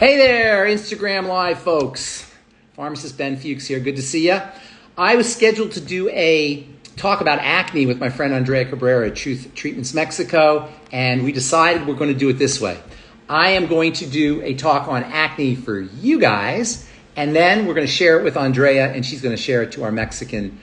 Hey there, Instagram Live folks. Pharmacist Ben Fuchs here. Good to see you. I was scheduled to do a talk about acne with my friend Andrea Cabrera at Truth Treatments Mexico, and we decided we're going to do it this way. I am going to do a talk on acne for you guys, and then we're going to share it with Andrea, and she's going to share it to our Mexican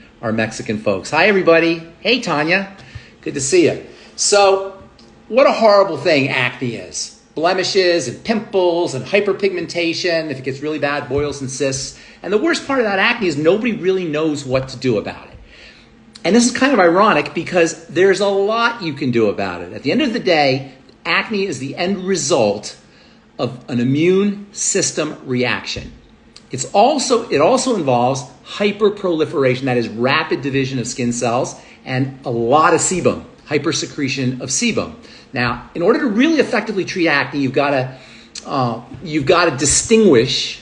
folks. Hi, everybody. Hey, Tanya. Good to see you. So, what a horrible thing acne is. Blemishes and pimples and hyperpigmentation, if it gets really bad, boils and cysts. And the worst part of that acne is nobody really knows what to do about it. And this is kind of ironic because there's a lot you can do about it. At the end of the day, acne is the end result of an immune system reaction. It also involves hyperproliferation, that is rapid division of skin cells, and a lot of sebum, hypersecretion of sebum. Now, in order to really effectively treat acne, you've got to distinguish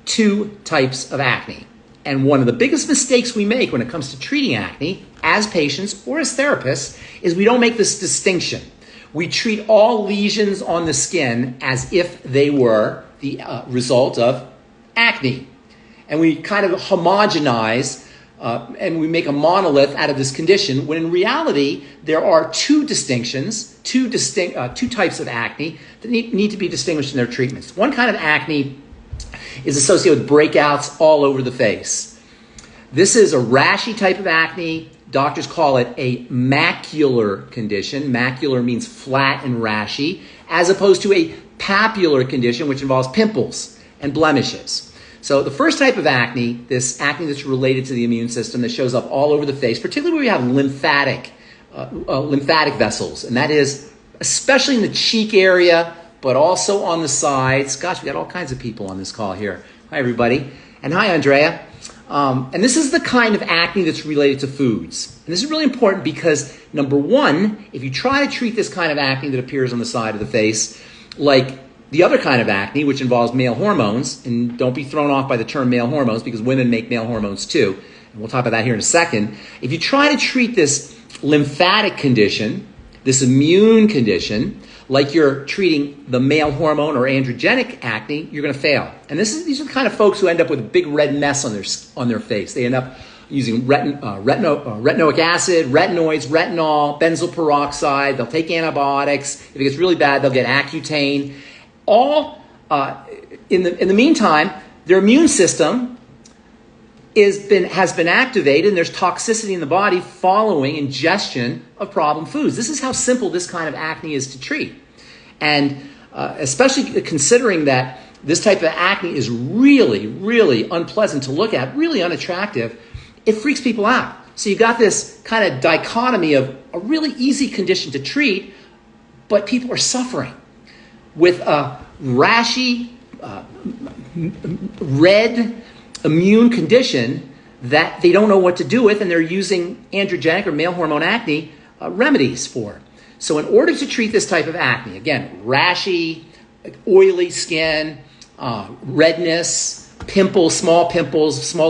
two types of acne. And one of the biggest mistakes we make when it comes to treating acne, as patients or as therapists, is we don't make this distinction. We treat all lesions on the skin as if they were the result of acne. And we kind of homogenize and we make a monolith out of this condition, when in reality, there are two distinctions, two types of acne that need to be distinguished in their treatments. One kind of acne is associated with breakouts all over the face. This is a rashy type of acne. Doctors call it a macular condition. Macular means flat and rashy, as opposed to a papular condition, which involves pimples and blemishes. So the first type of acne, this acne that's related to the immune system that shows up all over the face, particularly where you have lymphatic vessels, and that is especially in the cheek area, but also on the sides. Gosh, we got all kinds of people on this call here. Hi, everybody. And hi, Andrea. And this is the kind of acne that's related to foods. And this is really important because, number one, if you try to treat this kind of acne that appears on the side of the face, like the other kind of acne, which involves male hormones, and don't be thrown off by the term male hormones because women make male hormones too, and we'll talk about that here in a second. If you try to treat this lymphatic condition, this immune condition, like you're treating the male hormone or androgenic acne, you're going to fail. And these are the kind of folks who end up with a big red mess on their face. They end up using retinoic acid, retinoids, retinol, benzoyl peroxide. They'll take antibiotics. If it gets really bad, they'll get Accutane. All in the meantime, their immune system has been activated, and there's toxicity in the body following ingestion of problem foods. This is how simple this kind of acne is to treat. And especially considering that this type of acne is really, really unpleasant to look at, really unattractive, it freaks people out. So you've got this kind of dichotomy of a really easy condition to treat, but people are suffering with a rashy, red immune condition that they don't know what to do with, and they're using androgenic or male hormone acne remedies for. So in order to treat this type of acne, again, rashy, oily skin, redness, pimples, small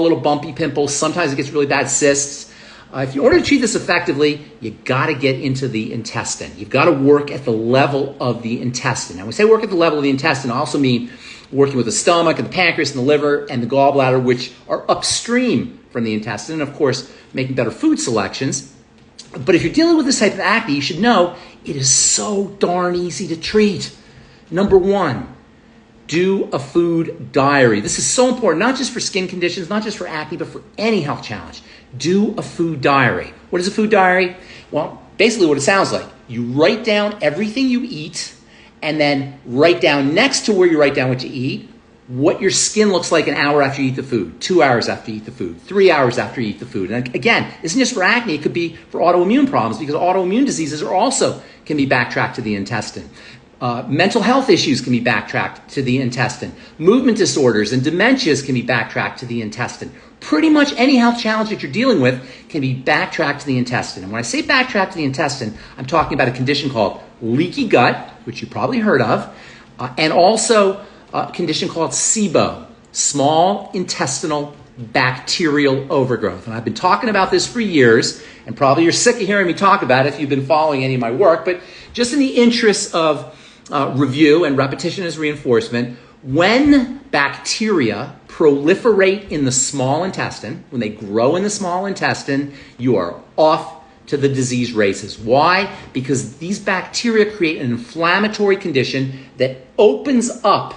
little bumpy pimples, sometimes it gets really bad cysts. In order to treat this effectively, you got to get into the intestine. You've got to work at the level of the intestine. Now, when we say work at the level of the intestine, I also mean working with the stomach and the pancreas and the liver and the gallbladder, which are upstream from the intestine, and of course, making better food selections. But if you're dealing with this type of acne, you should know it is so darn easy to treat. Number one, do a food diary. This is so important, not just for skin conditions, not just for acne, but for any health challenge. Do a food diary. What is a food diary? Well, basically what it sounds like. You write down everything you eat, and then write down next to where you write down what you eat, what your skin looks like an hour after you eat the food, 2 hours after you eat the food, 3 hours after you eat the food. And again, this isn't just for acne, it could be for autoimmune problems, because autoimmune diseases can be backtracked to the intestine. Mental health issues can be backtracked to the intestine. Movement disorders and dementias can be backtracked to the intestine. Pretty much any health challenge that you're dealing with can be backtracked to the intestine. And when I say backtracked to the intestine, I'm talking about a condition called leaky gut, which you probably heard of, and also a condition called SIBO, small intestinal bacterial overgrowth. And I've been talking about this for years, and probably you're sick of hearing me talk about it if you've been following any of my work, but just in the interest of review, and repetition is reinforcement. When bacteria proliferate in the small intestine, when they grow in the small intestine, you are off to the disease races. Why? Because these bacteria create an inflammatory condition that opens up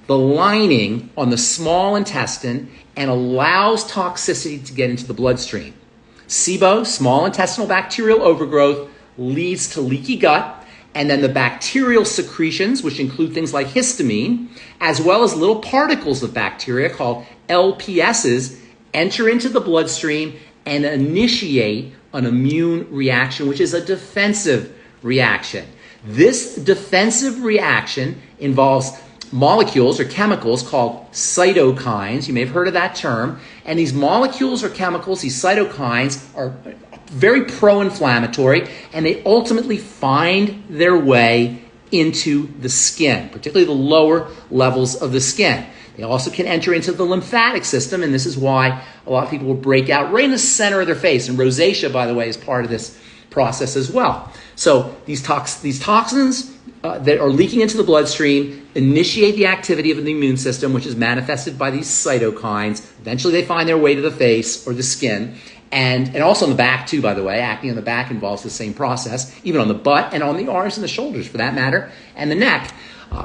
the lining on the small intestine and allows toxicity to get into the bloodstream. SIBO, small intestinal bacterial overgrowth, leads to leaky gut, and then the bacterial secretions, which include things like histamine, as well as little particles of bacteria called LPSs, enter into the bloodstream and initiate an immune reaction, which is a defensive reaction. This defensive reaction involves molecules or chemicals called cytokines. You may have heard of that term. And these molecules or chemicals, these cytokines, are very pro-inflammatory, and they ultimately find their way into the skin, particularly the lower levels of the skin. They also can enter into the lymphatic system, and this is why a lot of people will break out right in the center of their face. And rosacea, by the way, is part of this process as well. So these toxins that are leaking into the bloodstream initiate the activity of the immune system, which is manifested by these cytokines. Eventually they find their way to the face or the skin. And also on the back too, by the way. Acne on the back involves the same process, even on the butt and on the arms and the shoulders for that matter, and the neck.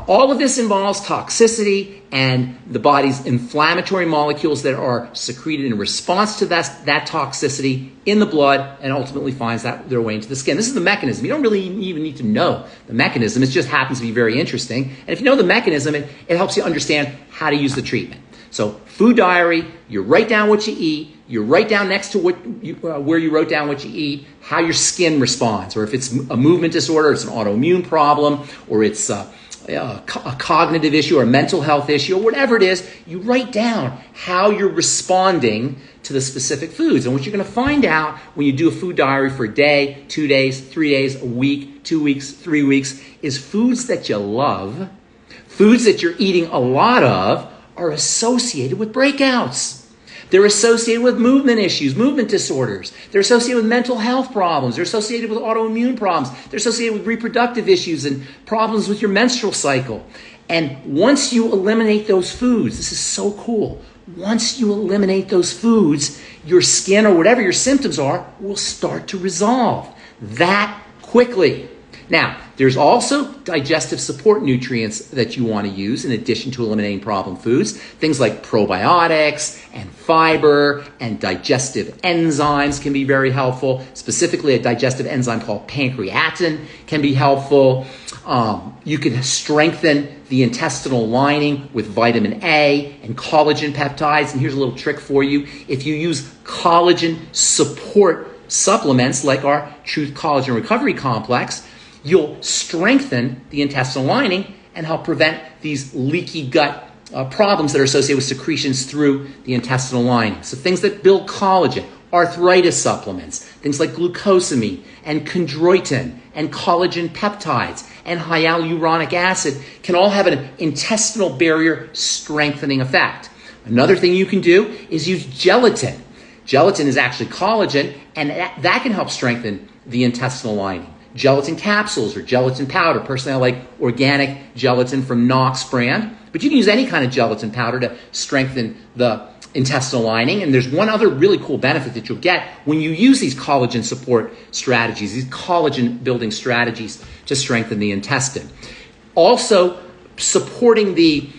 All of this involves toxicity and the body's inflammatory molecules that are secreted in response to that toxicity in the blood and ultimately finds their way into the skin. This is the mechanism. You don't really even need to know the mechanism. It just happens to be very interesting. And if you know the mechanism, it helps you understand how to use the treatment. So food diary, you write down what you eat. You write down next to where you wrote down what you eat, how your skin responds, or if it's a movement disorder, it's an autoimmune problem, or it's a cognitive issue or a mental health issue, or whatever it is, you write down how you're responding to the specific foods. And what you're going to find out when you do a food diary for a day, 2 days, 3 days, a week, 2 weeks, 3 weeks, is foods that you love, foods that you're eating a lot of, are associated with breakouts. They're associated with movement issues, movement disorders. They're associated with mental health problems. They're associated with autoimmune problems. They're associated with reproductive issues and problems with your menstrual cycle. And once you eliminate those foods, this is so cool. Once you eliminate those foods, your skin or whatever your symptoms are will start to resolve that quickly. Now, there's also digestive support nutrients that you want to use in addition to eliminating problem foods. Things like probiotics and fiber and digestive enzymes can be very helpful. Specifically, a digestive enzyme called pancreatin can be helpful. You can strengthen the intestinal lining with vitamin A and collagen peptides. And here's a little trick for you. If you use collagen support supplements like our Truth Collagen Recovery Complex, you'll strengthen the intestinal lining and help prevent these leaky gut problems that are associated with secretions through the intestinal lining. So things that build collagen, arthritis supplements, things like glucosamine and chondroitin and collagen peptides and hyaluronic acid can all have an intestinal barrier strengthening effect. Another thing you can do is use gelatin. Gelatin is actually collagen, and that can help strengthen the intestinal lining. Gelatin capsules or gelatin powder. Personally, I like organic gelatin from Knox brand, but you can use any kind of gelatin powder to strengthen the intestinal lining. And there's one other really cool benefit that you'll get when you use these collagen support strategies, these collagen building strategies to strengthen the intestine. Also, supporting the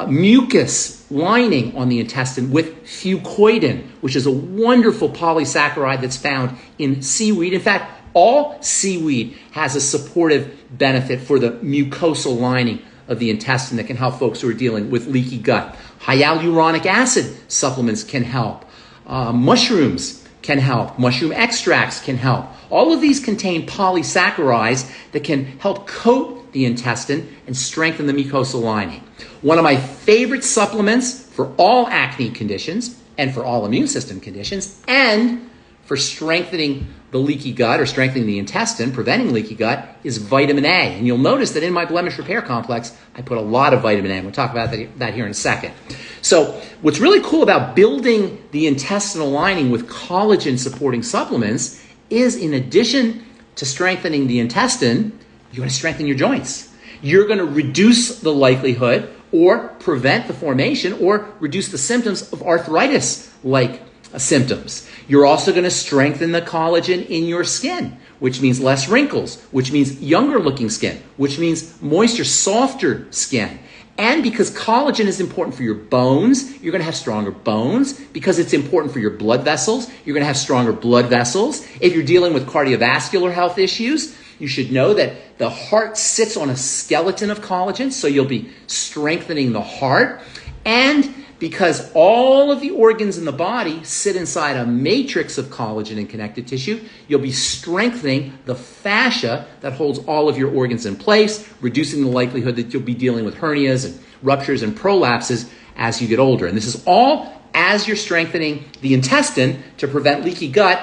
mucus lining on the intestine with fucoidan, which is a wonderful polysaccharide that's found in seaweed. In fact, all seaweed has a supportive benefit for the mucosal lining of the intestine that can help folks who are dealing with leaky gut. Hyaluronic acid supplements can help. Mushrooms can help. Mushroom extracts can help. All of these contain polysaccharides that can help coat the intestine and strengthen the mucosal lining. One of my favorite supplements for all acne conditions and for all immune system conditions and for strengthening the leaky gut or strengthening the intestine, preventing leaky gut, is vitamin A. And you'll notice that in my blemish repair complex, I put a lot of vitamin A. We'll talk about that here in a second. So what's really cool about building the intestinal lining with collagen supporting supplements is, in addition to strengthening the intestine, you want to strengthen your joints. You're going to reduce the likelihood or prevent the formation or reduce the symptoms of arthritis-like symptoms. You're also going to strengthen the collagen in your skin, which means less wrinkles, which means younger looking skin, which means moisture, softer skin. And because collagen is important for your bones, you're going to have stronger bones. Because it's important for your blood vessels, you're going to have stronger blood vessels. If you're dealing with cardiovascular health issues, you should know that the heart sits on a skeleton of collagen, so you'll be strengthening the heart. And because all of the organs in the body sit inside a matrix of collagen and connective tissue, you'll be strengthening the fascia that holds all of your organs in place, reducing the likelihood that you'll be dealing with hernias and ruptures and prolapses as you get older. And this is all as you're strengthening the intestine to prevent leaky gut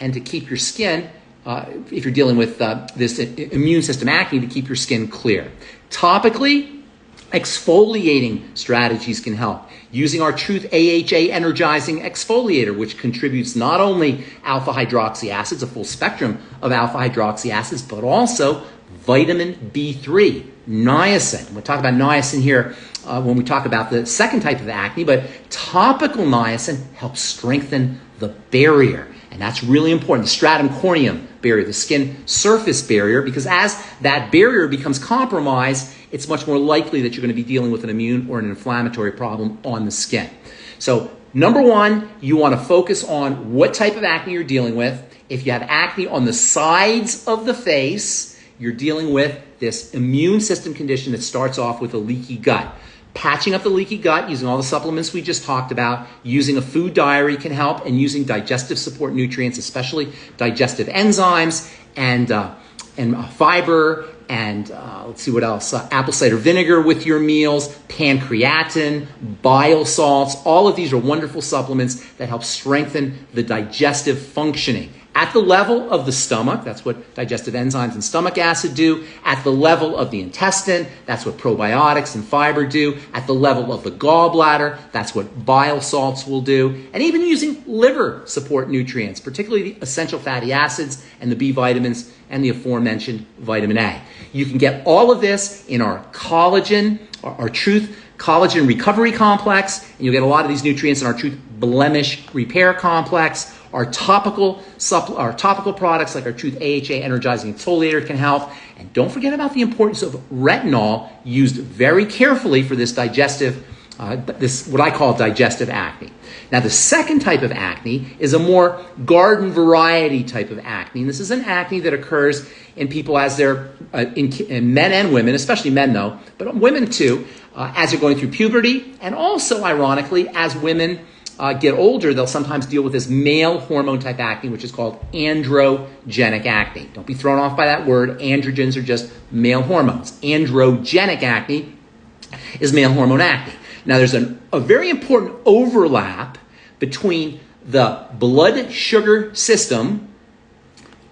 and to keep your skin, if you're dealing with this immune system acne, to keep your skin clear. Topically, exfoliating strategies can help. Using our Truth AHA energizing exfoliator, which contributes not only alpha hydroxy acids, a full spectrum of alpha hydroxy acids, but also vitamin B3, niacin. We'll talk about niacin here when we talk about the second type of acne, but topical niacin helps strengthen the barrier. And that's really important, the stratum corneum barrier, the skin surface barrier, because as that barrier becomes compromised, it's much more likely that you're going to be dealing with an immune or an inflammatory problem on the skin. So number one, you want to focus on what type of acne you're dealing with. If you have acne on the sides of the face, you're dealing with this immune system condition that starts off with a leaky gut. Patching up the leaky gut using all the supplements we just talked about, using a food diary can help, and using digestive support nutrients, especially digestive enzymes and fiber, and let's see what else, apple cider vinegar with your meals, pancreatin, bile salts. All of these are wonderful supplements that help strengthen the digestive functioning. At the level of the stomach, that's what digestive enzymes and stomach acid do. At the level of the intestine, that's what probiotics and fiber do. At the level of the gallbladder, that's what bile salts will do. And even using liver support nutrients, particularly the essential fatty acids and the B vitamins and the aforementioned vitamin A. You can get all of this in our collagen, our Truth Collagen Recovery Complex, and you'll get a lot of these nutrients in our Truth Blemish Repair Complex. Our topical products like our Truth AHA Energizing Exfoliator can help. And don't forget about the importance of retinol, used very carefully for this digestive, what I call digestive acne. Now, the second type of acne is a more garden variety type of acne. And this is an acne that occurs in people as they're, in men and women, especially men though, but women too, as they're going through puberty. And also, ironically, as women get older, they'll sometimes deal with this male hormone type acne, which is called androgenic acne. Don't be thrown off by that word. Androgens are just male hormones. Androgenic acne is male hormone acne. Now, there's a very important overlap between the blood sugar system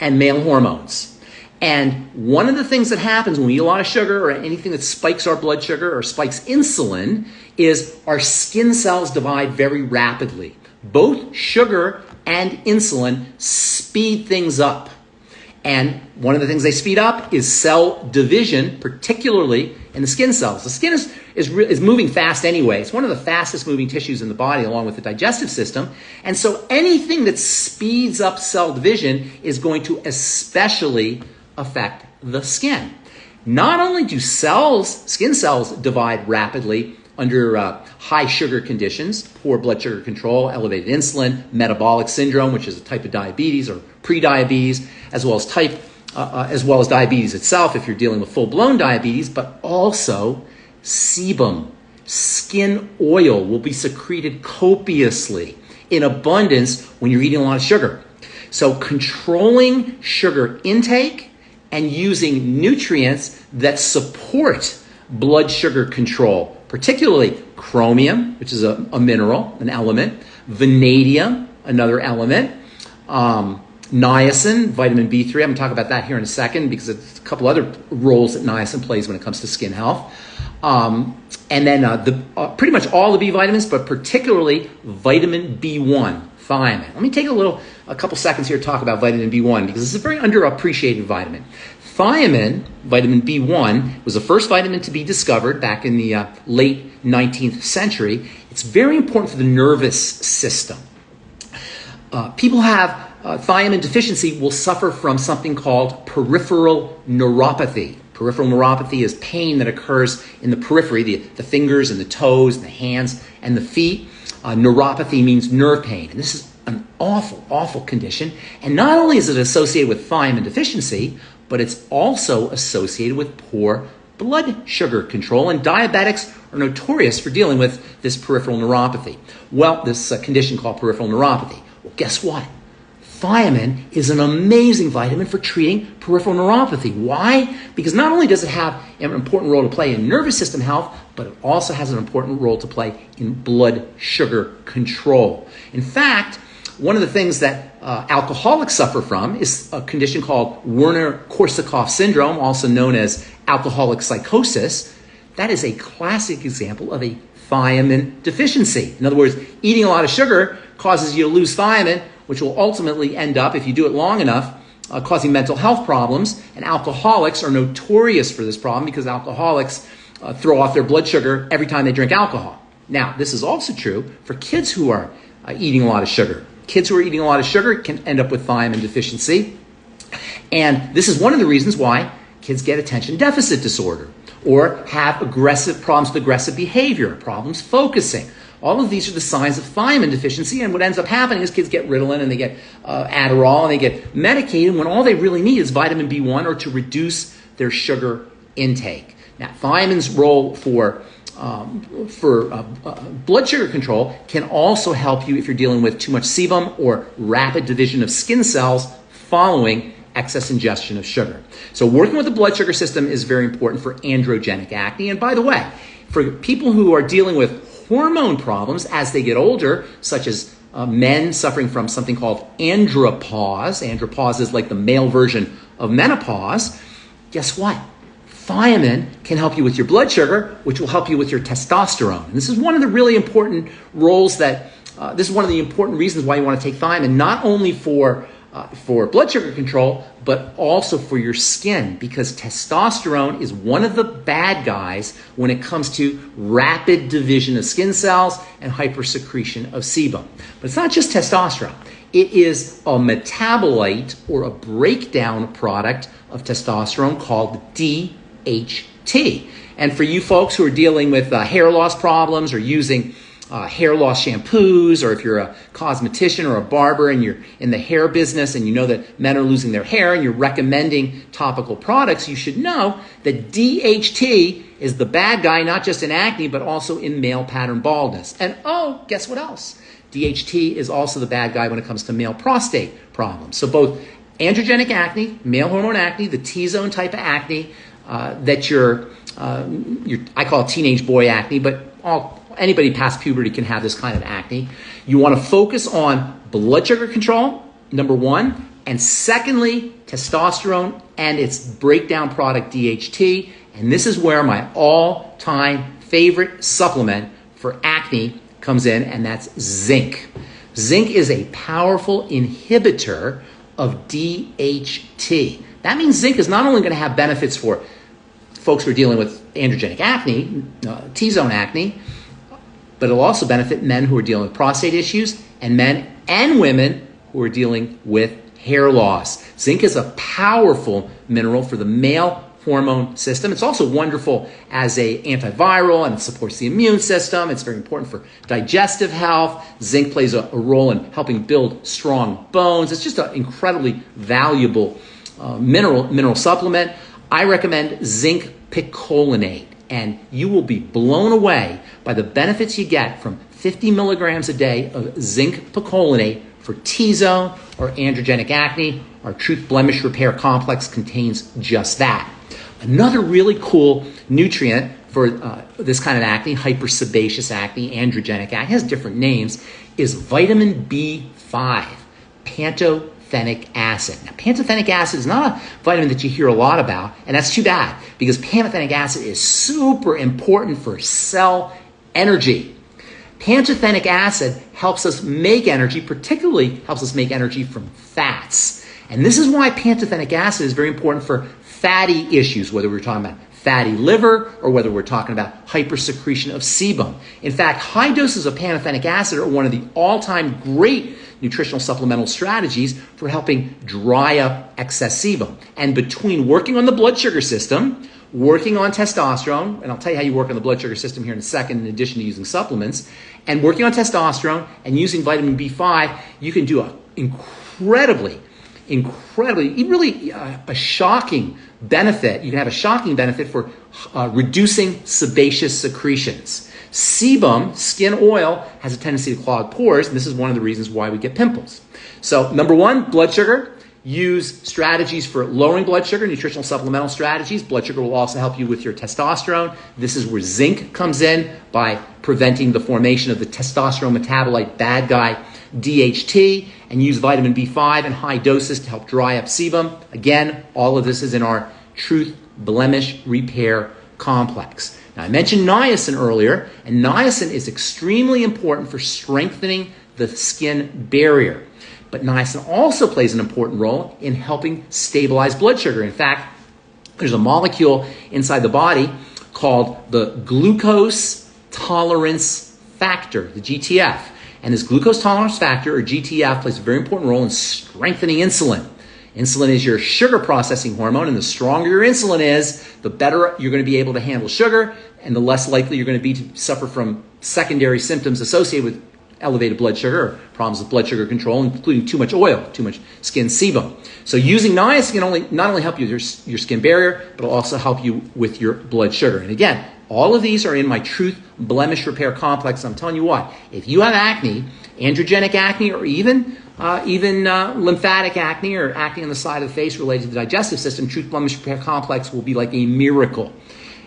and male hormones. And one of the things that happens when we eat a lot of sugar or anything that spikes our blood sugar or spikes insulin is our skin cells divide very rapidly. Both sugar and insulin speed things up. And one of the things they speed up is cell division, particularly in the skin cells. The skin is moving fast anyway. It's one of the fastest moving tissues in the body along with the digestive system. And so anything that speeds up cell division is going to especially affect the skin. Not only do skin cells divide rapidly under high sugar conditions, poor blood sugar control, elevated insulin, metabolic syndrome, which is a type of diabetes or pre-diabetes, as well as diabetes itself if you're dealing with full-blown diabetes, but also sebum, skin oil will be secreted copiously in abundance when you're eating a lot of sugar. So controlling sugar intake and using nutrients that support blood sugar control, particularly chromium, which is a mineral, an element, vanadium, another element, niacin, vitamin B3. I'm going to talk about that here in a second because there's a couple other roles that niacin plays when it comes to skin health. And then pretty much all the B vitamins, but particularly vitamin B1, thiamine. Let me take a couple seconds here to talk about vitamin B1 because it's a very underappreciated vitamin. Thiamine, vitamin B1, was the first vitamin to be discovered back in the late 19th century. It's very important for the nervous system. People have thiamine deficiency will suffer from something called peripheral neuropathy. Peripheral neuropathy is pain that occurs in the periphery, the fingers and the toes and the hands and the feet. Neuropathy means nerve pain. And this is an awful, awful condition. And not only is it associated with thiamine deficiency, but it's also associated with poor blood sugar control. And diabetics are notorious for dealing with this peripheral neuropathy. Well, this condition called peripheral neuropathy. Well, guess what? Thiamine is an amazing vitamin for treating peripheral neuropathy. Why? Because not only does it have an important role to play in nervous system health, but it also has an important role to play in blood sugar control. In fact, one of the things that alcoholics suffer from is a condition called Werner-Korsakoff syndrome, also known as alcoholic psychosis. That is a classic example of a thiamine deficiency. In other words, eating a lot of sugar causes you to lose thiamine, which will ultimately end up, if you do it long enough, causing mental health problems. And alcoholics are notorious for this problem because alcoholics throw off their blood sugar every time they drink alcohol. Now, this is also true for kids who are eating a lot of sugar. Kids who are eating a lot of sugar can end up with thiamine deficiency. And this is one of the reasons why kids get attention deficit disorder or have problems with aggressive behavior, problems focusing. All of these are the signs of thiamine deficiency, and what ends up happening is kids get Ritalin and they get Adderall and they get medicated when all they really need is vitamin B1 or to reduce their sugar intake. Now, thiamine's role for blood sugar control can also help you if you're dealing with too much sebum or rapid division of skin cells following excess ingestion of sugar. So working with the blood sugar system is very important for androgenic acne. And by the way, for people who are dealing with hormone problems as they get older, such as men suffering from something called andropause. Andropause is like the male version of menopause. Guess what? Thiamine can help you with your blood sugar, which will help you with your testosterone. And this is one of the really important roles this is one of the important reasons why you want to take thiamine, not only for blood sugar control, but also for your skin, because testosterone is one of the bad guys when it comes to rapid division of skin cells and hypersecretion of sebum. But it's not just testosterone. It is a metabolite or a breakdown product of testosterone called DHT. And for you folks who are dealing with hair loss problems or using hair loss shampoos, or if you're a cosmetician or a barber and you're in the hair business and you know that men are losing their hair and you're recommending topical products, you should know that DHT is the bad guy, not just in acne, but also in male pattern baldness. And oh, guess what else? DHT is also the bad guy when it comes to male prostate problems. So both androgenic acne, male hormone acne, the T-zone type of acne that I call it teenage boy acne, but anybody past puberty can have this kind of acne. You want to focus on blood sugar control, number one, and secondly, testosterone and its breakdown product DHT. And this is where my all-time favorite supplement for acne comes in, and that's zinc. Zinc is a powerful inhibitor of DHT. That means zinc is not only going to have benefits for folks who are dealing with androgenic acne, T-zone acne, but it'll also benefit men who are dealing with prostate issues and men and women who are dealing with hair loss. Zinc is a powerful mineral for the male hormone system. It's also wonderful as an antiviral, and it supports the immune system. It's very important for digestive health. Zinc plays a role in helping build strong bones. It's just an incredibly valuable mineral supplement. I recommend zinc picolinate, and you will be blown away by the benefits you get from 50 milligrams a day of zinc picolinate for T-zone or androgenic acne. Our Truth Blemish Repair Complex contains just that. Another really cool nutrient for this kind of acne, hypersebaceous acne, androgenic acne, has different names, is vitamin B5, pantothenic acid. Now, pantothenic acid is not a vitamin that you hear a lot about, and that's too bad, because pantothenic acid is super important for cell energy. Pantothenic acid helps us make energy, particularly helps us make energy from fats. And this is why pantothenic acid is very important for fatty issues, whether we're talking about fatty liver or whether we're talking about hypersecretion of sebum. In fact, high doses of pantothenic acid are one of the all-time great nutritional supplemental strategies for helping dry up excess sebum. And between working on the blood sugar system, working on testosterone, and I'll tell you how you work on the blood sugar system here in a second in addition to using supplements, and working on testosterone and using vitamin B5, you can do an incredibly, really a shocking benefit. You can have a shocking benefit for reducing sebaceous secretions. Sebum, skin oil, has a tendency to clog pores, and this is one of the reasons why we get pimples. So number one, blood sugar. Use strategies for lowering blood sugar, nutritional supplemental strategies. Blood sugar will also help you with your testosterone. This is where zinc comes in by preventing the formation of the testosterone metabolite bad guy DHT, and use vitamin B5 in high doses to help dry up sebum. Again, all of this is in our Truth Blemish Repair Complex. Now, I mentioned niacin earlier, and niacin is extremely important for strengthening the skin barrier. But niacin also plays an important role in helping stabilize blood sugar. In fact, there's a molecule inside the body called the glucose tolerance factor, the GTF. And this glucose tolerance factor, or GTF, plays a very important role in strengthening insulin. Insulin is your sugar processing hormone, and the stronger your insulin is, the better you're going to be able to handle sugar, and the less likely you're going to be to suffer from secondary symptoms associated with elevated blood sugar or problems with blood sugar control, including too much oil, too much skin sebum. So using niacin can not only help you with your skin barrier, but it'll also help you with your blood sugar. And again, all of these are in my Truth Blemish Repair Complex. I'm telling you what, if you have acne, androgenic acne, or even lymphatic acne or acne on the side of the face related to the digestive system, Truth Blemish Repair Complex will be like a miracle.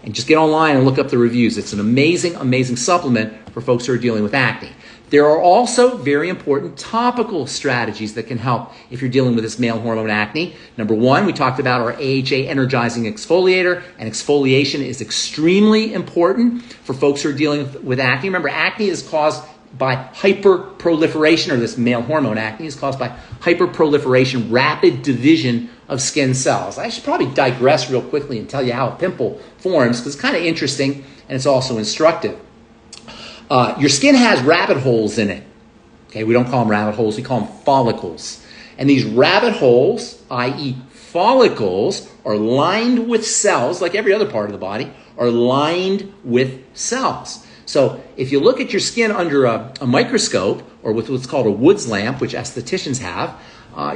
And just get online and look up the reviews. It's an amazing, amazing supplement for folks who are dealing with acne. There are also very important topical strategies that can help if you're dealing with this male hormone acne. Number one, we talked about our AHA energizing exfoliator, and exfoliation is extremely important for folks who are dealing with acne. Remember, acne is caused by hyperproliferation, or this male hormone acne is caused by hyperproliferation, rapid division of skin cells. I should probably digress real quickly and tell you how a pimple forms, because it's kind of interesting and it's also instructive. Your skin has rabbit holes in it. Okay, we don't call them rabbit holes, we call them follicles. And these rabbit holes, i.e. follicles, are lined with cells, like every other part of the body, are lined with cells. So if you look at your skin under a microscope, or with what's called a Woods lamp, which estheticians have,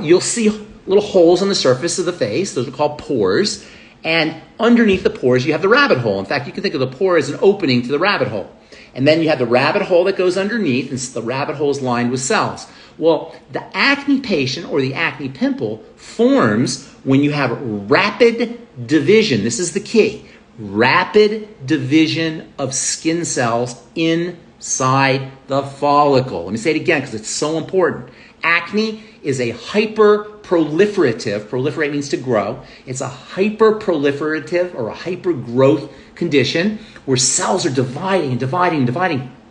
you'll see little holes on the surface of the face. Those are called pores. And underneath the pores, you have the rabbit hole. In fact, you can think of the pore as an opening to the rabbit hole. And then you have the rabbit hole that goes underneath, and the rabbit hole is lined with cells. Well, the acne patient or the acne pimple forms when you have rapid division. This is the key. Rapid division of skin cells inside the follicle. Let me say it again because it's so important. Acne is a hyperproliferative, proliferate means to grow. It's a hyperproliferative or a hypergrowth condition where cells are dividing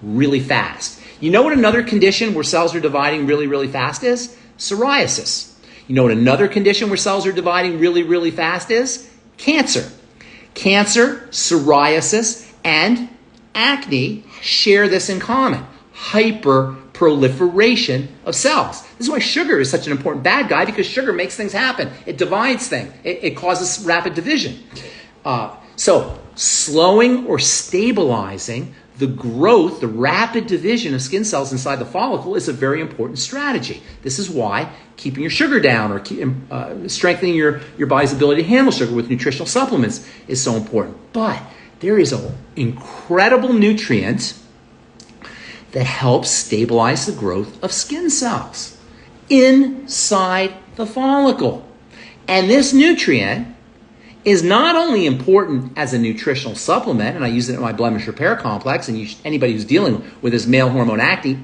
really fast. You know what another condition where cells are dividing really fast is? Psoriasis. You know what another condition where cells are dividing really fast is? Cancer. Cancer, psoriasis, and acne share this in common. Hyperproliferation of cells. This is why sugar is such an important bad guy, because sugar makes things happen. It divides things. It causes rapid division. So slowing or stabilizing the growth, the rapid division of skin cells inside the follicle is a very important strategy. This is why keeping your sugar down or strengthening your body's ability to handle sugar with nutritional supplements is so important. But there is an incredible nutrient that helps stabilize the growth of skin cells inside the follicle. And this nutrient is not only important as a nutritional supplement, and I use it in my blemish repair complex, and anybody who's dealing with this male hormone acne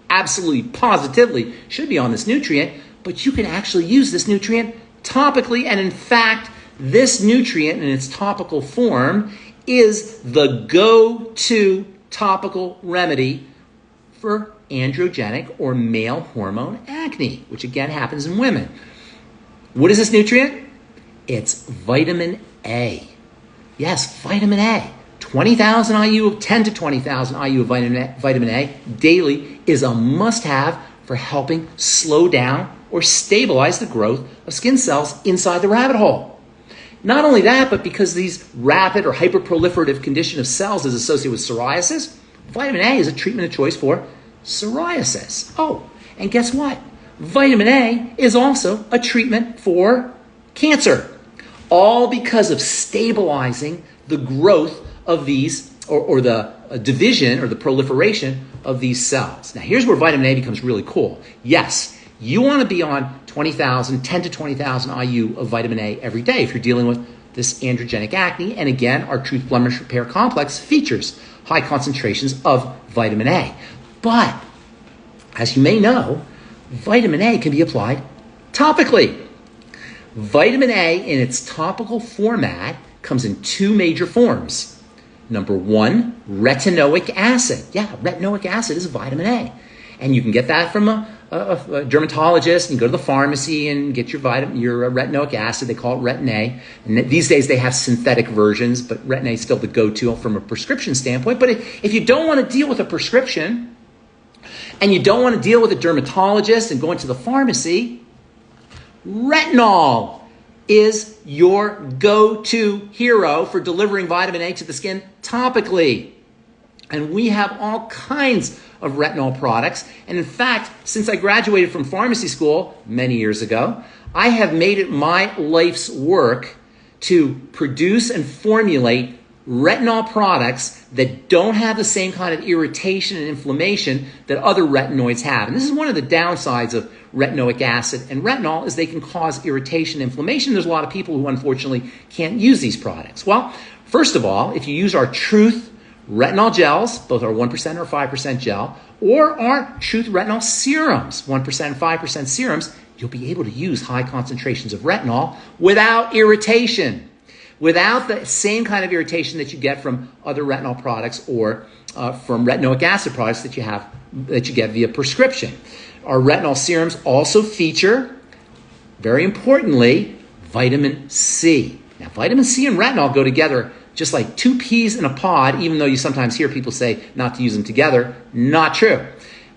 absolutely positively should be on this nutrient, but you can actually use this nutrient topically. And in fact, this nutrient in its topical form is the go-to topical remedy for androgenic or male hormone acne, which again happens in women. What is this nutrient? It's vitamin A. Yes, vitamin A. 20,000 IU, 10 to 20,000 IU of vitamin A daily is a must-have for helping slow down or stabilize the growth of skin cells inside the rabbit hole. Not only that, but because these rapid or hyperproliferative condition of cells is associated with psoriasis, vitamin A is a treatment of choice for psoriasis. Oh, and guess what? Vitamin A is also a treatment for cancer. All because of stabilizing the growth of these, or the division or the proliferation of these cells. Now, here's where vitamin A becomes really cool. Yes, you want to be on 10 to 20,000 IU of vitamin A every day if you're dealing with this androgenic acne. And again, our Truth Blemish Repair Complex features high concentrations of vitamin A. But, as you may know, vitamin A can be applied topically. Vitamin A in its topical format comes in two major forms. Number one, retinoic acid. Yeah, retinoic acid is vitamin A. And you can get that from a dermatologist. You can go to the pharmacy and get your retinoic acid. They call it Retin A. And these days they have synthetic versions, but Retin A is still the go-to from a prescription standpoint. But if you don't want to deal with a prescription and you don't want to deal with a dermatologist and go into the pharmacy, retinol is your go-to hero for delivering vitamin A to the skin topically. And we have all kinds of retinol products. And in fact, since I graduated from pharmacy school many years ago, I have made it my life's work to produce and formulate retinol products that don't have the same kind of irritation and inflammation that other retinoids have. And this is one of the downsides of retinoic acid and retinol is they can cause irritation and inflammation. There's a lot of people who unfortunately can't use these products. Well, first of all, if you use our Truth retinol gels, both our 1% or 5% gel, or our Truth retinol serums, 1% and 5% serums, you'll be able to use high concentrations of retinol without irritation, without the same kind of irritation that you get from other retinol products or from retinoic acid products that you get via prescription. Our retinol serums also feature, very importantly, vitamin C. Now, vitamin C and retinol go together just like two peas in a pod, even though you sometimes hear people say not to use them together. Not true.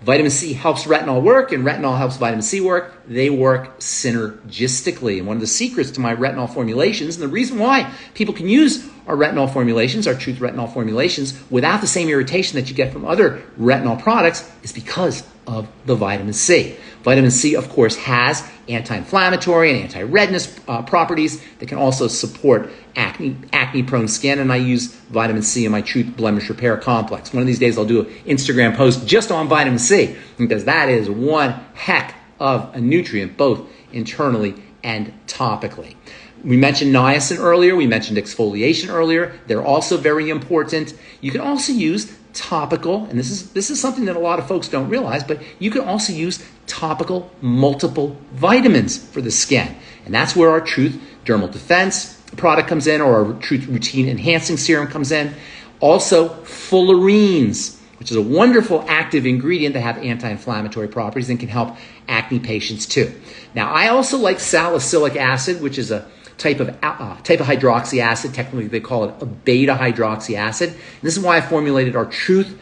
Vitamin C helps retinol work, and retinol helps vitamin C work. They work synergistically. And one of the secrets to my retinol formulations, and the reason why people can use our retinol formulations, our Truth retinol formulations, without the same irritation that you get from other retinol products, is because of the vitamin C. Vitamin C, of course, has anti-inflammatory and anti-redness properties that can also support acne-prone skin, and I use vitamin C in my Truth Blemish Repair Complex. One of these days I'll do an Instagram post just on vitamin C, because that is one heck of a nutrient, both internally and topically. We mentioned niacin earlier. We mentioned exfoliation earlier. They're also very important. You can also use topical, and this is something that a lot of folks don't realize, but you can also use topical multiple vitamins for the skin. And that's where our Truth Dermal Defense product comes in, or our Truth Routine Enhancing Serum comes in. Also, fullerenes, which is a wonderful active ingredient that have anti-inflammatory properties and can help acne patients too. Now, I also like salicylic acid, which is a type of hydroxy acid. Technically, they call it a beta hydroxy acid. And this is why I formulated our Truth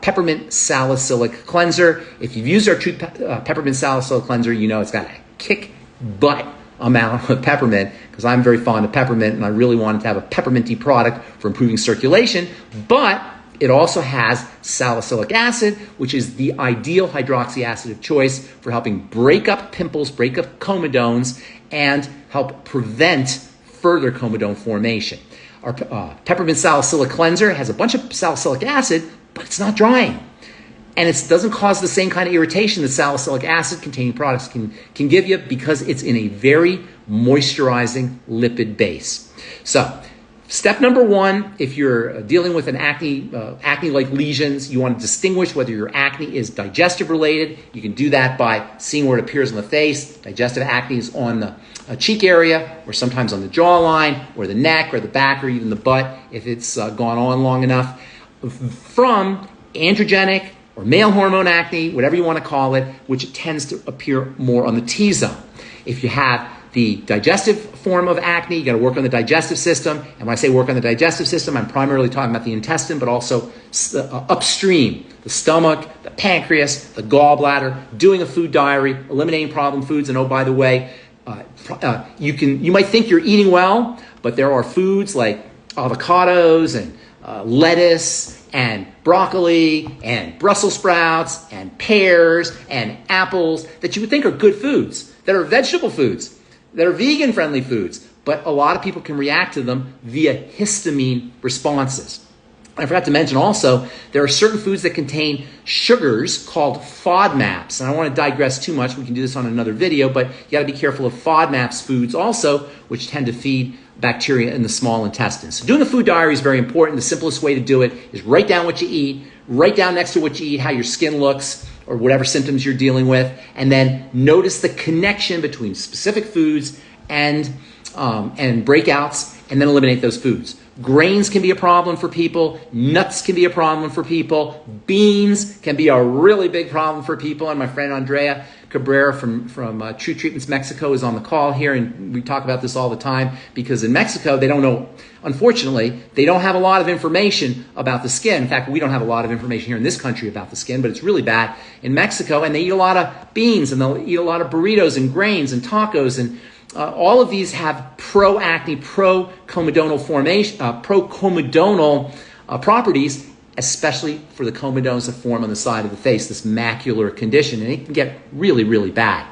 Peppermint Salicylic Cleanser. If you've used our Truth Peppermint Salicylic Cleanser, you know it's got a kick butt amount of peppermint, because I'm very fond of peppermint and I really wanted to have a pepperminty product for improving circulation. But it also has salicylic acid, which is the ideal hydroxy acid of choice for helping break up pimples, break up comedones, and help prevent further comedone formation. Our Peppermint Salicylic Cleanser has a bunch of salicylic acid, but it's not drying. And it doesn't cause the same kind of irritation that salicylic acid-containing products can give you, because it's in a very moisturizing lipid base. So, step number one, if you're dealing with an acne-like lesions, you want to distinguish whether your acne is digestive related. You can do that by seeing where it appears on the face. Digestive acne is on the cheek area, or sometimes on the jawline, or the neck, or the back, or even the butt, if it's gone on long enough. From androgenic or male hormone acne, whatever you want to call it, which tends to appear more on the T-zone. If you have the digestive form of acne. You got to work on the digestive system. And when I say work on the digestive system, I'm primarily talking about the intestine, but also upstream, the stomach, the pancreas, the gallbladder, doing a food diary, eliminating problem foods. And oh, by the way, you might think you're eating well, but there are foods like avocados and lettuce and broccoli and Brussels sprouts and pears and apples that you would think are good foods, that are vegetable foods, that are vegan-friendly foods, but a lot of people can react to them via histamine responses. I forgot to mention also, there are certain foods that contain sugars called FODMAPs. And I don't want to digress too much. We can do this on another video, but you got to be careful of FODMAPs foods also, which tend to feed bacteria in the small intestine. So doing a food diary is very important. The simplest way to do it is write down what you eat, write down next to what you eat how your skin looks or whatever symptoms you're dealing with, and then notice the connection between specific foods and breakouts, and then eliminate those foods. Grains can be a problem for people. Nuts can be a problem for people. Beans can be a really big problem for people. And my friend Andrea Cabrera from Truth Treatments Mexico is on the call here, and we talk about this all the time because in Mexico, they don't know, unfortunately, they don't have a lot of information about the skin. In fact, we don't have a lot of information here in this country about the skin, but it's really bad in Mexico. And they eat a lot of beans, and they'll eat a lot of burritos and grains and tacos, and all of these have pro-acne, pro-comedonal formation, pro-comedonal properties, especially for the comedones that form on the side of the face, this macular condition, and it can get really, really bad.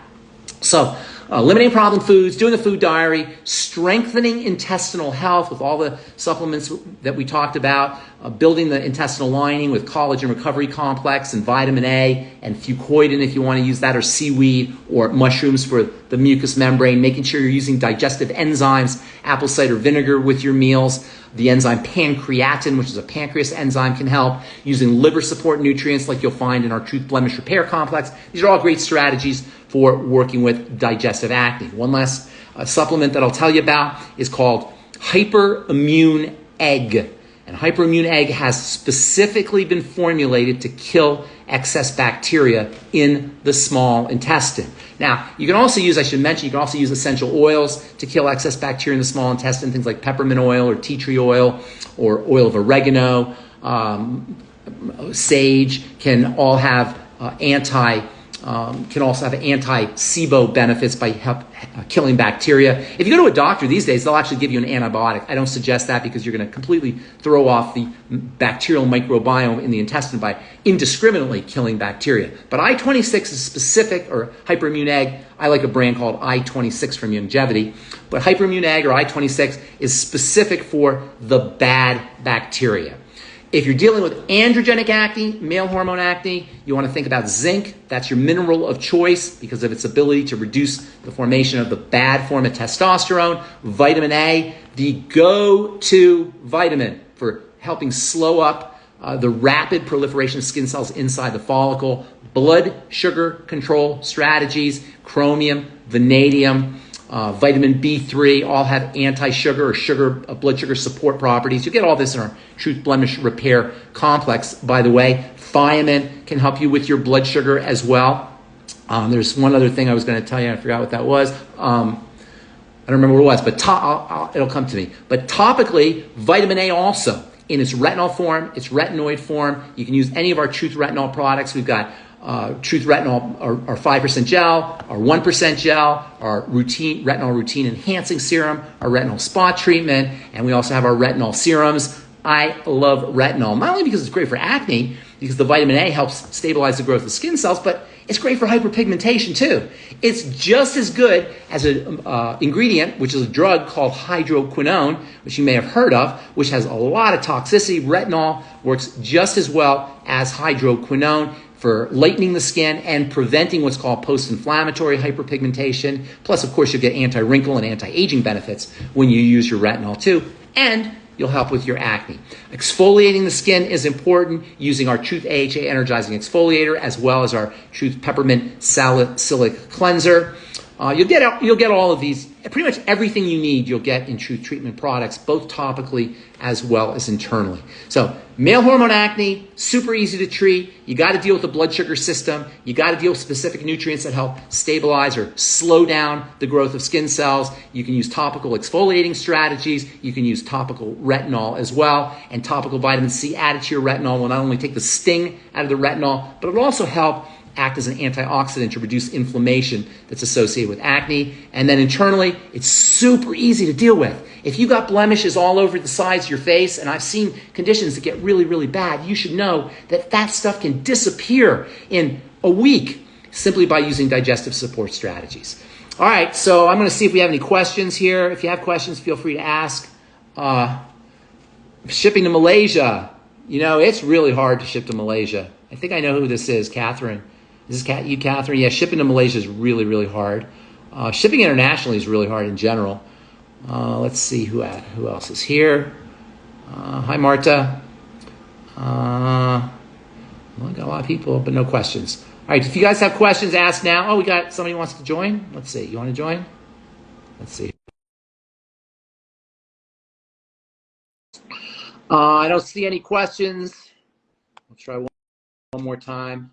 So eliminating problem foods, doing a food diary, strengthening intestinal health with all the supplements that we talked about, building the intestinal lining with collagen recovery complex and vitamin A and fucoidan if you want to use that, or seaweed or mushrooms for the mucous membrane, making sure you're using digestive enzymes, apple cider vinegar with your meals. The enzyme pancreatin, which is a pancreas enzyme, can help. Using liver support nutrients like you'll find in our Truth Blemish Repair Complex. These are all great strategies for working with digestive acne. One last supplement that I'll tell you about is called Hyperimmune Egg. And Hyperimmune Egg has specifically been formulated to kill excess bacteria in the small intestine. Now, you can also use, I should mention, you can also use essential oils to kill excess bacteria in the small intestine, things like peppermint oil or tea tree oil or oil of oregano, sage can all have can also have anti-SIBO benefits by killing bacteria. If you go to a doctor these days, they'll actually give you an antibiotic. I don't suggest that because you're going to completely throw off the bacterial microbiome in the intestine by indiscriminately killing bacteria. But I-26 is specific, or Hyperimmune Egg. I like a brand called I-26 from Youngevity. But Hyperimmune Egg or I-26 is specific for the bad bacteria. If you're dealing with androgenic acne, male hormone acne, you want to think about zinc. That's your mineral of choice because of its ability to reduce the formation of the bad form of testosterone. Vitamin A, the go-to vitamin for helping slow up the rapid proliferation of skin cells inside the follicle. Blood sugar control strategies, chromium, vanadium, vitamin B3 all have anti-sugar or blood sugar support properties. You get all this in our Truth Blemish Repair Complex, by the way. Thiamine can help you with your blood sugar as well. There's one other thing I was going to tell you. I forgot what that was. I don't remember what it was, but it'll come to me. But topically, vitamin A also in its retinol form, its retinoid form. You can use any of our Truth Retinol products. We've got Truth Retinol, our 5% gel, our 1% gel, our retinol routine enhancing serum, our retinol spot treatment, and we also have our retinol serums. I love retinol, not only because it's great for acne, because the vitamin A helps stabilize the growth of skin cells, but it's great for hyperpigmentation too. It's just as good as an ingredient, which is a drug called hydroquinone, which you may have heard of, which has a lot of toxicity. Retinol works just as well as hydroquinone for lightening the skin and preventing what's called post-inflammatory hyperpigmentation. Plus, of course, you'll get anti-wrinkle and anti-aging benefits when you use your retinol too. And you'll help with your acne. Exfoliating the skin is important using our Truth AHA Energizing Exfoliator as well as our Truth Peppermint Salicylic Cleanser. You'll get all of these, pretty much everything you need you'll get in Truth Treatment products, both topically as well as internally. So male hormone acne, super easy to treat. You got to deal with the blood sugar system. You got to deal with specific nutrients that help stabilize or slow down the growth of skin cells. You can use topical exfoliating strategies. You can use topical retinol as well. And topical vitamin C added to your retinol will not only take the sting out of the retinol, but it will also help act as an antioxidant to reduce inflammation that's associated with acne. And then internally, it's super easy to deal with. If you got blemishes all over the sides of your face, and I've seen conditions that get really, really bad, you should know that that stuff can disappear in a week simply by using digestive support strategies. All right, so I'm going to see if we have any questions here. If you have questions, feel free to ask. Shipping to Malaysia. You know, it's really hard to ship to Malaysia. I think I know who this is, Catherine. Is this you, Catherine? Yeah, shipping to Malaysia is really, really hard. Shipping internationally is really hard in general. Let's see who else is here. Hi, Marta. Well, I got a lot of people, but no questions. All right, if you guys have questions, ask now. Oh, we got somebody who wants to join. Let's see. You want to join? Let's see. I don't see any questions. I'll try one more time.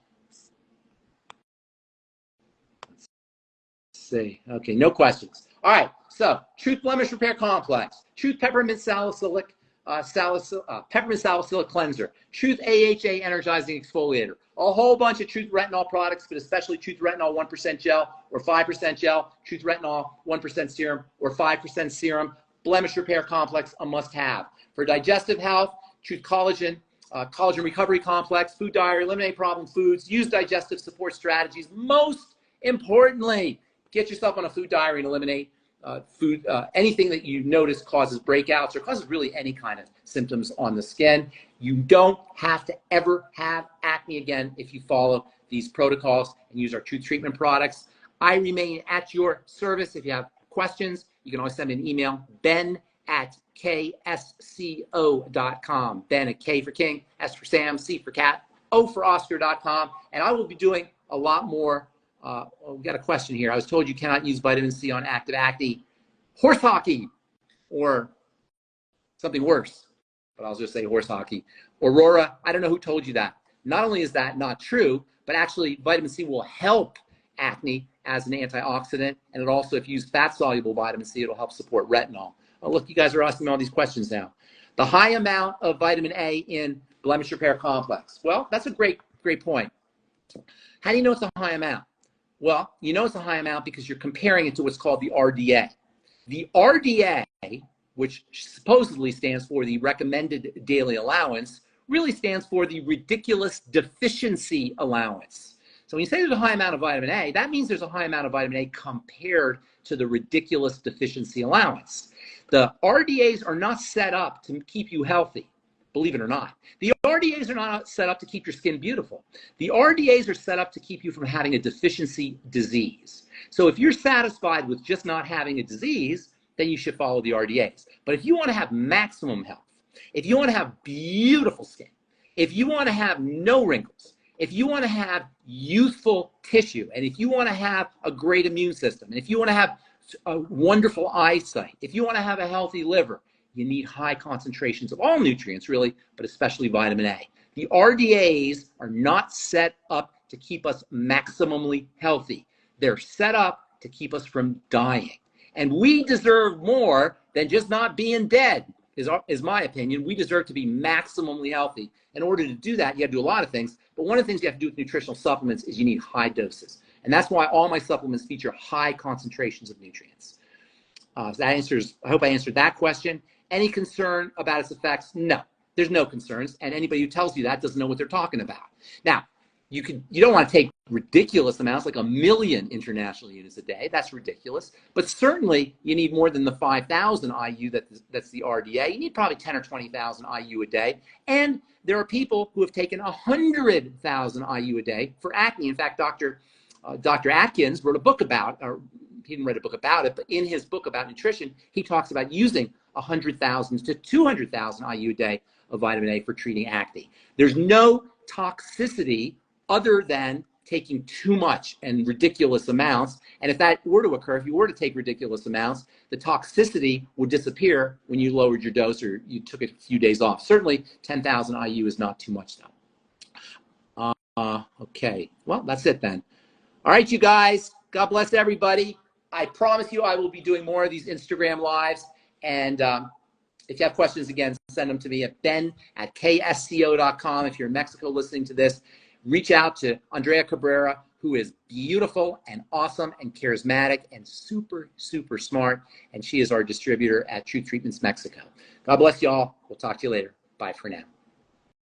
See. Okay, no questions. All right, so Truth Blemish Repair Complex, Truth Peppermint Salicylic Peppermint Salicylic Cleanser, Truth AHA Energizing Exfoliator, a whole bunch of Truth Retinol products, but especially Truth Retinol 1% gel or 5% gel, Truth Retinol 1% serum or 5% serum, Blemish Repair Complex, a must-have. For digestive health, Truth Collagen, Collagen Recovery Complex, Food Diary, eliminate problem foods, use digestive support strategies. Most importantly, get yourself on a food diary and eliminate anything that you notice causes breakouts or causes really any kind of symptoms on the skin. You don't have to ever have acne again if you follow these protocols and use our Truth Treatment products. I remain at your service. If you have questions, you can always send me an email, ben@ksco.com. Ben at K for King, S for Sam, C for Cat, O for Oscar.com. And I will be doing a lot more. We got a question here. I was told you cannot use vitamin C on active acne. Horse hockey or something worse, but I'll just say horse hockey. Aurora, I don't know who told you that. Not only is that not true, but actually vitamin C will help acne as an antioxidant, and it also, if you use fat-soluble vitamin C, it'll help support retinol. Oh, look, you guys are asking me all these questions now. The high amount of vitamin A in Blemish Repair Complex. Well, that's a great point. How do you know it's a high amount? Well, you know it's a high amount because you're comparing it to what's called the RDA. The RDA, which supposedly stands for the recommended daily allowance, really stands for the ridiculous deficiency allowance. So when you say there's a high amount of vitamin A, that means there's a high amount of vitamin A compared to the ridiculous deficiency allowance. The RDAs are not set up to keep you healthy, believe it or not. The RDAs are not set up to keep your skin beautiful. The RDAs are set up to keep you from having a deficiency disease. So if you're satisfied with just not having a disease, then you should follow the RDAs. But if you want to have maximum health, if you want to have beautiful skin, if you want to have no wrinkles, if you want to have youthful tissue, and if you want to have a great immune system, and if you want to have a wonderful eyesight, if you want to have a healthy liver, you need high concentrations of all nutrients, really, but especially vitamin A. The RDAs are not set up to keep us maximally healthy. They're set up to keep us from dying. And we deserve more than just not being dead, is my opinion. We deserve to be maximally healthy. In order to do that, you have to do a lot of things. But one of the things you have to do with nutritional supplements is you need high doses. And that's why all my supplements feature high concentrations of nutrients. So that answers, I hope I answered that question. Any concern about its effects? No, there's no concerns. And anybody who tells you that doesn't know what they're talking about. Now, you don't want to take ridiculous amounts, like 1 million international units a day. That's ridiculous. But certainly, you need more than the 5,000 IU that's the RDA. You need probably 10 or 20,000 IU a day. And there are people who have taken 100,000 IU a day for acne. In fact, Dr. Atkins wrote a book about, or he didn't write a book about it, but in his book about nutrition, he talks about using 100,000 to 200,000 IU a day of vitamin A for treating acne. There's no toxicity other than taking too much and ridiculous amounts. And if that were to occur, if you were to take ridiculous amounts, the toxicity would disappear when you lowered your dose or you took a few days off. Certainly 10,000 IU is not too much though. Okay, well, that's it then. All right, you guys, God bless everybody. I promise you I will be doing more of these Instagram lives. And if you have questions, again, send them to me at ben@ksco.com. If you're in Mexico listening to this, reach out to Andrea Cabrera, who is beautiful and awesome and charismatic and super, super smart. And she is our distributor at Truth Treatments Mexico. God bless you all. We'll talk to you later. Bye for now.